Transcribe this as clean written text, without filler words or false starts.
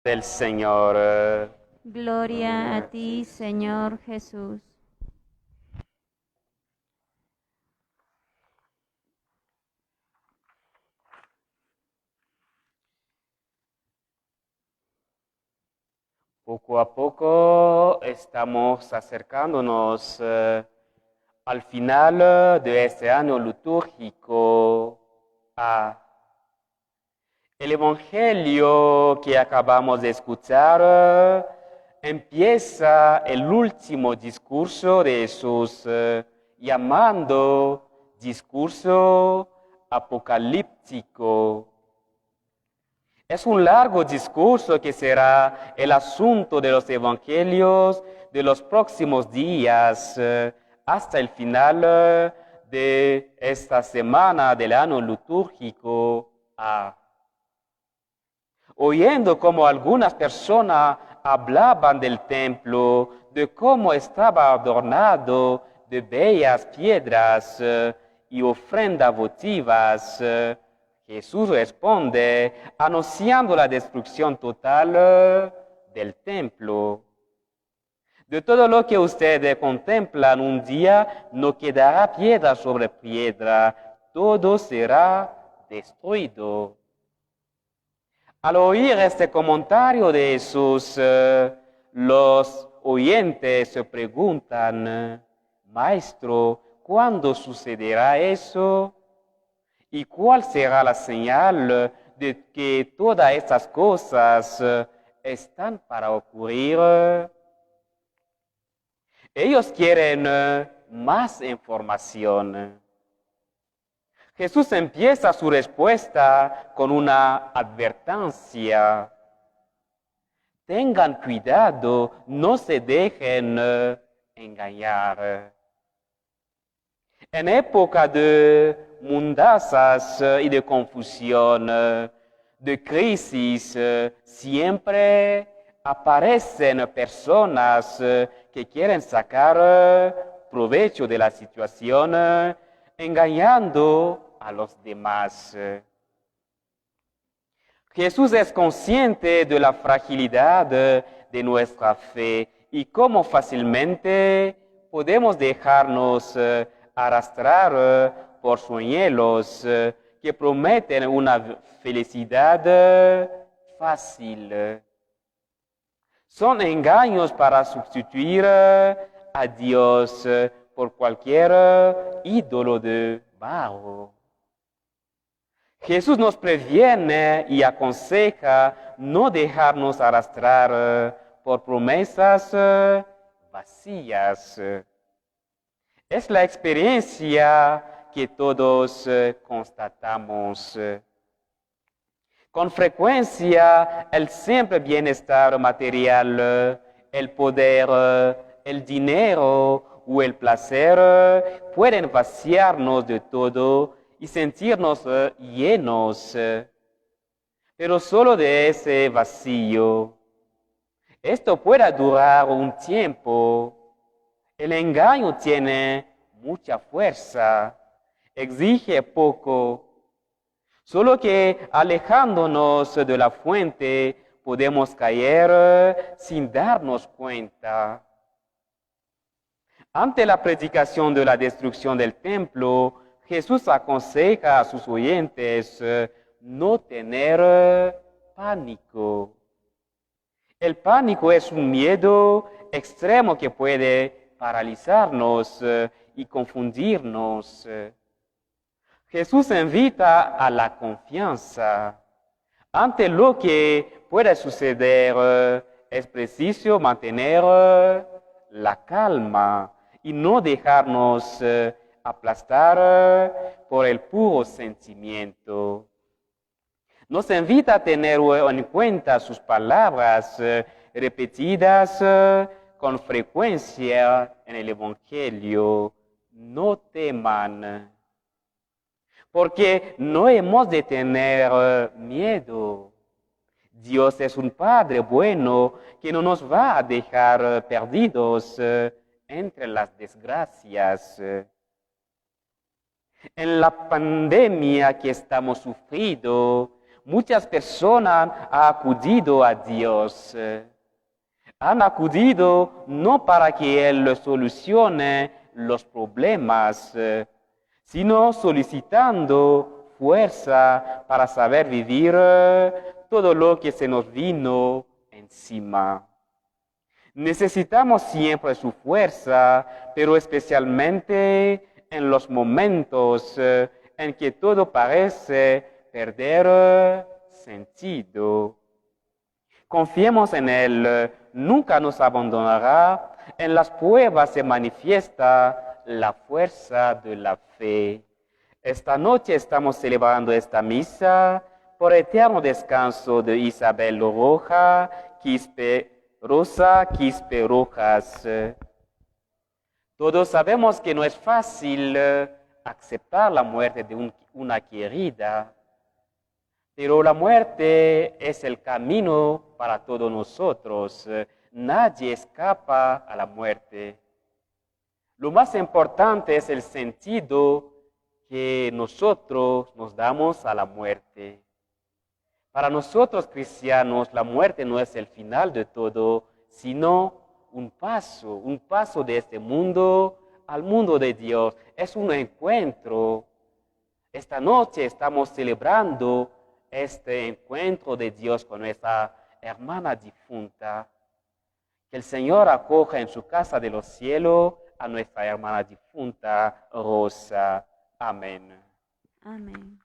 del Señor. Gloria a ti, Señor Jesús. Poco a poco estamos acercándonos al final de este año litúrgico. El Evangelio que acabamos de escuchar empieza el último discurso de Jesús, llamando discurso apocalíptico. Es un largo discurso que será el asunto de los evangelios de los próximos días hasta el final de esta semana del año litúrgico A. Oyendo cómo algunas personas hablaban del templo, de cómo estaba adornado de bellas piedras y ofrendas votivas, Jesús responde anunciando la destrucción total del templo. De todo lo que ustedes contemplan un día, no quedará piedra sobre piedra, todo será destruido. Al oír este comentario de Jesús, los oyentes se preguntan, Maestro, ¿cuándo sucederá eso? ¿Y cuál será la señal de que todas estas cosas están para ocurrir? Ellos quieren más información. Jesús empieza su respuesta con una advertencia. Tengan cuidado, no se dejen engañar. En época de mundazas y de confusión, de crisis, siempre aparecen personas que quieren sacar provecho de la situación, engañando a los demás. Jesús es consciente de la fragilidad de nuestra fe y cómo fácilmente podemos dejarnos arrastrar por sueños que prometen una felicidad fácil. Son engaños para sustituir a Dios por cualquier ídolo de barro. Jesús nos previene y aconseja no dejarnos arrastrar por promesas vacías. Es la experiencia que todos constatamos. Con frecuencia, el siempre bienestar material, el poder, el dinero o el placer pueden vaciarnos de todo y sentirnos llenos, pero solo de ese vacío. Esto puede durar un tiempo. El engaño tiene mucha fuerza, exige poco. Solo que alejándonos de la fuente podemos caer sin darnos cuenta. Ante la predicación de la destrucción del templo, Jesús aconseja a sus oyentes no tener pánico. El pánico es un miedo extremo que puede paralizarnos y confundirnos. Jesús invita a la confianza. Ante lo que puede suceder, es preciso mantener la calma y no dejarnos aplastar por el puro sentimiento. Nos invita a tener en cuenta sus palabras repetidas con frecuencia en el Evangelio. No teman, porque no hemos de tener miedo. Dios es un Padre bueno que no nos va a dejar perdidos entre las desgracias. En la pandemia que estamos sufriendo, Muchas personas han acudido a Dios. Han acudido no para que Él les solucione los problemas, sino solicitando fuerza para saber vivir todo lo que se nos vino encima. Necesitamos siempre su fuerza, pero especialmente en los momentos en que todo parece perder sentido. Confiemos en Él, nunca nos abandonará. En las pruebas se manifiesta la fuerza de la fe. Esta noche estamos celebrando esta misa por eterno descanso de Isabel Rosa Quispe Rojas. Todos sabemos que no es fácil aceptar la muerte de una querida, pero la muerte es el camino para todos nosotros. Nadie escapa a la muerte. Lo más importante es el sentido que nosotros nos damos a la muerte. Para nosotros cristianos, la muerte no es el final de todo, sino un paso de este mundo al mundo de Dios. Es un encuentro. Esta noche estamos celebrando este encuentro de Dios con nuestra hermana difunta. Que el Señor acoja en su casa de los cielos a nuestra hermana difunta Rosa. Amén. Amén.